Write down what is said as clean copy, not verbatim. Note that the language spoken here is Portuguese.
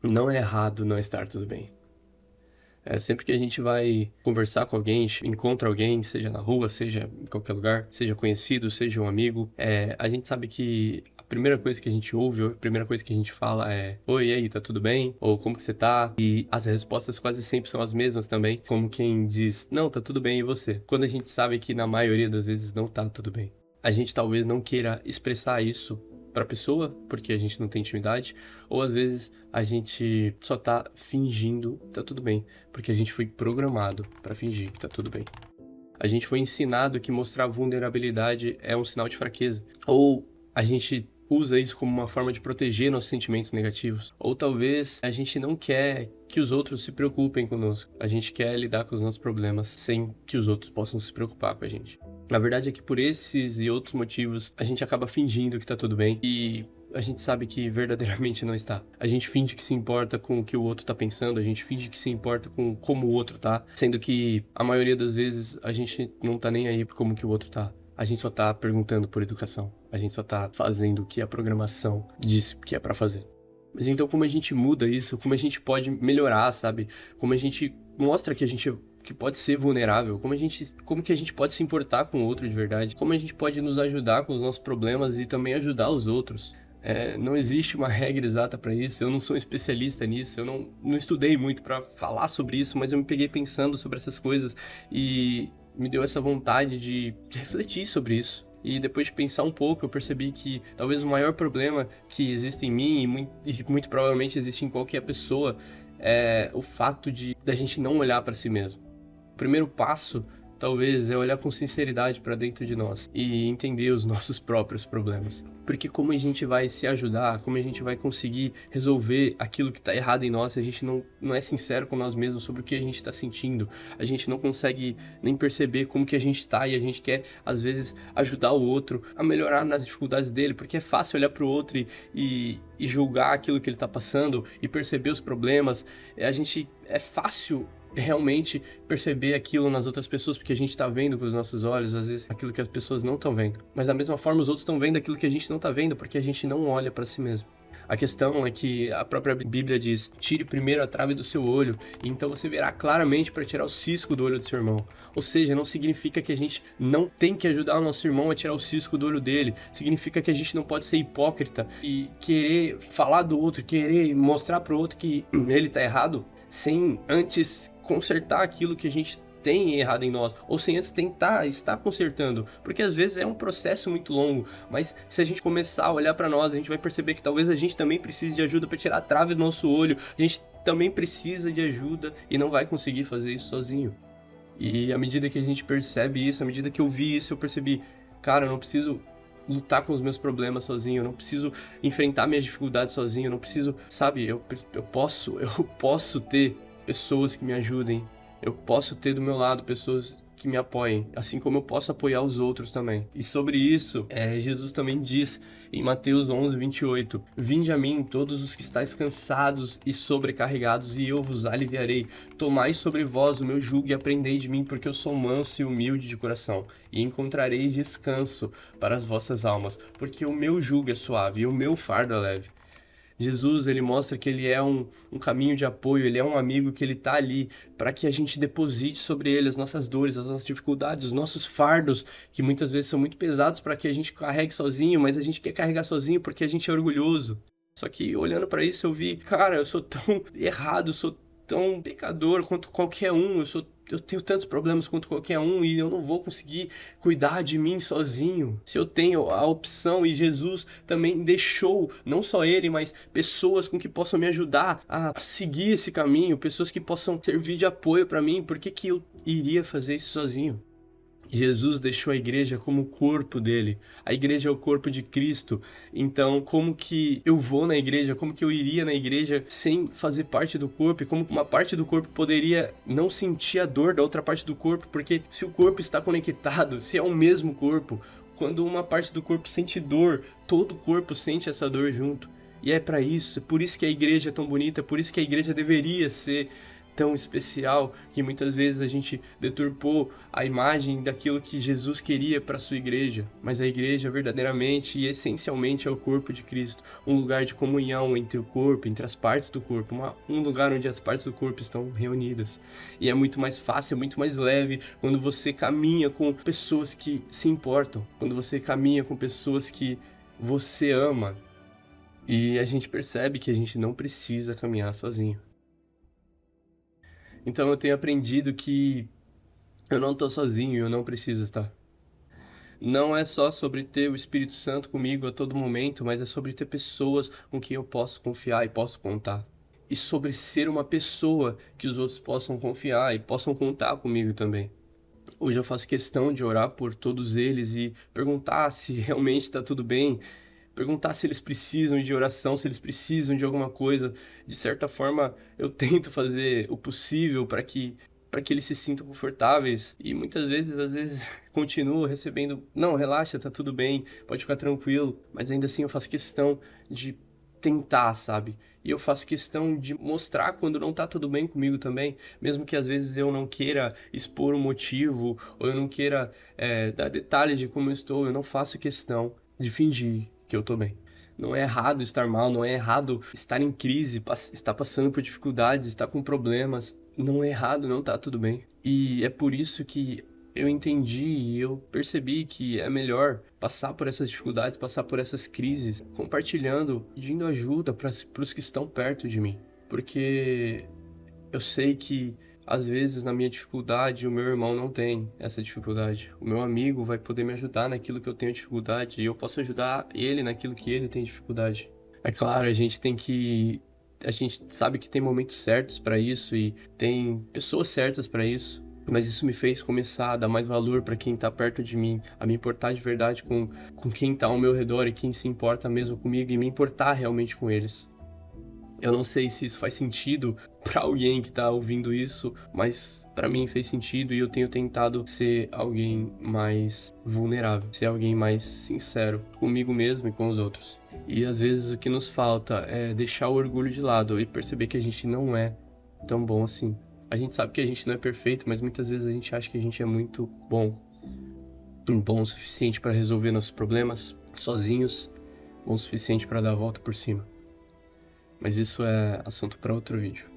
Não é errado não estar tudo bem. Sempre que a gente vai conversar com alguém, encontra alguém, seja na rua, seja em qualquer lugar, seja conhecido, seja um amigo, a gente sabe que a primeira coisa que a gente ouve, ou a primeira coisa que a gente fala é: oi, e aí, tá tudo bem? Ou como que você tá? E as respostas quase sempre são as mesmas também, como quem diz: não, tá tudo bem, e você? Quando a gente sabe que na maioria das vezes não tá tudo bem. A gente talvez não queira expressar isso pra pessoa, porque a gente não tem intimidade, ou às vezes a gente só tá fingindo que tá tudo bem, porque a gente foi programado pra fingir que tá tudo bem. A gente foi ensinado que mostrar vulnerabilidade é um sinal de fraqueza, ou a gente usa isso como uma forma de proteger nossos sentimentos negativos, ou talvez a gente não quer que os outros se preocupem conosco. A gente quer lidar com os nossos problemas sem que os outros possam se preocupar com a gente. A verdade é que por esses e outros motivos, a gente acaba fingindo que tá tudo bem e a gente sabe que verdadeiramente não está. A gente finge que se importa com o que o outro tá pensando, a gente finge que se importa com como o outro tá, sendo que a maioria das vezes a gente não tá nem aí por como que o outro tá. A gente só tá perguntando por educação. A gente só tá fazendo o que a programação disse que é pra fazer. Mas então como a gente muda isso, como a gente pode melhorar, sabe? Como a gente mostra que a gente que pode ser vulnerável, como que a gente pode se importar com o outro de verdade, como a gente pode nos ajudar com os nossos problemas e também ajudar os outros. Não existe uma regra exata para isso, eu não sou um especialista nisso, eu não estudei muito para falar sobre isso, mas eu me peguei pensando sobre essas coisas e me deu essa vontade de refletir sobre isso. E depois de pensar um pouco, eu percebi que talvez o maior problema que existe em mim e muito provavelmente existe em qualquer pessoa é o fato de da gente não olhar para si mesmo. O primeiro passo, talvez, é olhar com sinceridade para dentro de nós e entender os nossos próprios problemas. Porque como a gente vai se ajudar, como a gente vai conseguir resolver aquilo que está errado em nós, se a gente não é sincero com nós mesmos sobre o que a gente está sentindo, a gente não consegue nem perceber como que a gente está e a gente quer, às vezes, ajudar o outro a melhorar nas dificuldades dele, porque é fácil olhar para o outro e julgar aquilo que ele está passando e perceber os problemas. É fácil realmente perceber aquilo nas outras pessoas, porque a gente tá vendo com os nossos olhos, às vezes, aquilo que as pessoas não estão vendo. Mas da mesma forma, os outros estão vendo aquilo que a gente não tá vendo, porque a gente não olha para si mesmo. A questão é que a própria Bíblia diz: tire primeiro a trave do seu olho, e então você verá claramente para tirar o cisco do olho do seu irmão. Ou seja, não significa que a gente não tem que ajudar o nosso irmão a tirar o cisco do olho dele. Significa que a gente não pode ser hipócrita e querer falar do outro, querer mostrar pro outro que ele tá errado, sem antes consertar aquilo que a gente tem errado em nós, ou sem antes tentar estar consertando, porque às vezes é um processo muito longo, mas se a gente começar a olhar para nós, a gente vai perceber que talvez a gente também precise de ajuda para tirar a trave do nosso olho, a gente também precisa de ajuda e não vai conseguir fazer isso sozinho. E à medida que a gente percebe isso, à medida que eu vi isso, eu percebi, cara, eu não preciso lutar com os meus problemas sozinho, eu não preciso enfrentar minhas dificuldades sozinho, eu não preciso, sabe, eu posso ter pessoas que me ajudem, eu posso ter do meu lado pessoas que me apoiem, assim como eu posso apoiar os outros também. E sobre isso, Jesus também diz em Mateus 11:28: vinde a mim todos os que estáis cansados e sobrecarregados, e eu vos aliviarei. Tomai sobre vós o meu jugo e aprendei de mim, porque eu sou manso e humilde de coração, e encontrareis descanso para as vossas almas, porque o meu jugo é suave e o meu fardo é leve. Jesus, ele mostra que ele é um caminho de apoio, ele é um amigo que ele tá ali para que a gente deposite sobre ele as nossas dores, as nossas dificuldades, os nossos fardos, que muitas vezes são muito pesados para que a gente carregue sozinho, mas a gente quer carregar sozinho porque a gente é orgulhoso. Só que olhando para isso eu vi, cara, eu sou tão errado, eu sou tão pecador quanto qualquer um, eu tenho tantos problemas quanto qualquer um e eu não vou conseguir cuidar de mim sozinho. Se eu tenho a opção, e Jesus também deixou, não só ele, mas pessoas com que possam me ajudar a seguir esse caminho, pessoas que possam servir de apoio para mim, por que que eu iria fazer isso sozinho? Jesus deixou a igreja como o corpo dele. A igreja é o corpo de Cristo. Então, como que eu vou na igreja? Como que eu iria na igreja sem fazer parte do corpo? E como uma parte do corpo poderia não sentir a dor da outra parte do corpo? Porque se o corpo está conectado, se é o mesmo corpo, quando uma parte do corpo sente dor, todo o corpo sente essa dor junto. E é para isso, por isso que a igreja é tão bonita, por isso que a igreja deveria ser tão especial que muitas vezes a gente deturpou a imagem daquilo que Jesus queria para a sua igreja. Mas a igreja verdadeiramente e essencialmente é o corpo de Cristo, um lugar de comunhão entre o corpo, entre as partes do corpo, um lugar onde as partes do corpo estão reunidas. E é muito mais fácil, muito mais leve quando você caminha com pessoas que se importam, quando você caminha com pessoas que você ama. E a gente percebe que a gente não precisa caminhar sozinho. Então eu tenho aprendido que eu não estou sozinho e eu não preciso estar. Não é só sobre ter o Espírito Santo comigo a todo momento, mas é sobre ter pessoas com quem eu posso confiar e posso contar. E sobre ser uma pessoa que os outros possam confiar e possam contar comigo também. Hoje eu faço questão de orar por todos eles e perguntar se realmente está tudo bem, perguntar se eles precisam de oração, se eles precisam de alguma coisa. De certa forma, eu tento fazer o possível para que eles se sintam confortáveis e muitas vezes, às vezes, continuo recebendo, não, relaxa, tá tudo bem, pode ficar tranquilo, mas ainda assim eu faço questão de tentar, sabe? E eu faço questão de mostrar quando não tá tudo bem comigo também, mesmo que às vezes eu não queira expor um motivo ou eu não queira dar detalhes de como eu estou, eu não faço questão de fingir que eu tô bem. Não é errado estar mal, não é errado estar em crise, estar passando por dificuldades, estar com problemas. Não é errado, não tá tudo bem. E é por isso que eu entendi e eu percebi que é melhor passar por essas dificuldades, passar por essas crises, compartilhando, pedindo ajuda para os que estão perto de mim. Porque eu sei que às vezes na minha dificuldade o meu irmão não tem essa dificuldade. O meu amigo vai poder me ajudar naquilo que eu tenho dificuldade e eu posso ajudar ele naquilo que ele tem dificuldade. É claro, a gente sabe que tem momentos certos para isso e tem pessoas certas para isso, mas isso me fez começar a dar mais valor para quem tá perto de mim, a me importar de verdade com quem tá ao meu redor e quem se importa mesmo comigo e me importar realmente com eles. Eu não sei se isso faz sentido para alguém que tá ouvindo isso, mas para mim fez sentido e eu tenho tentado ser alguém mais vulnerável, ser alguém mais sincero comigo mesmo e com os outros. E às vezes o que nos falta é deixar o orgulho de lado e perceber que a gente não é tão bom assim. A gente sabe que a gente não é perfeito, mas muitas vezes a gente acha que a gente é muito bom. Bom o suficiente para resolver nossos problemas sozinhos, bom o suficiente para dar a volta por cima. Mas isso é assunto para outro vídeo.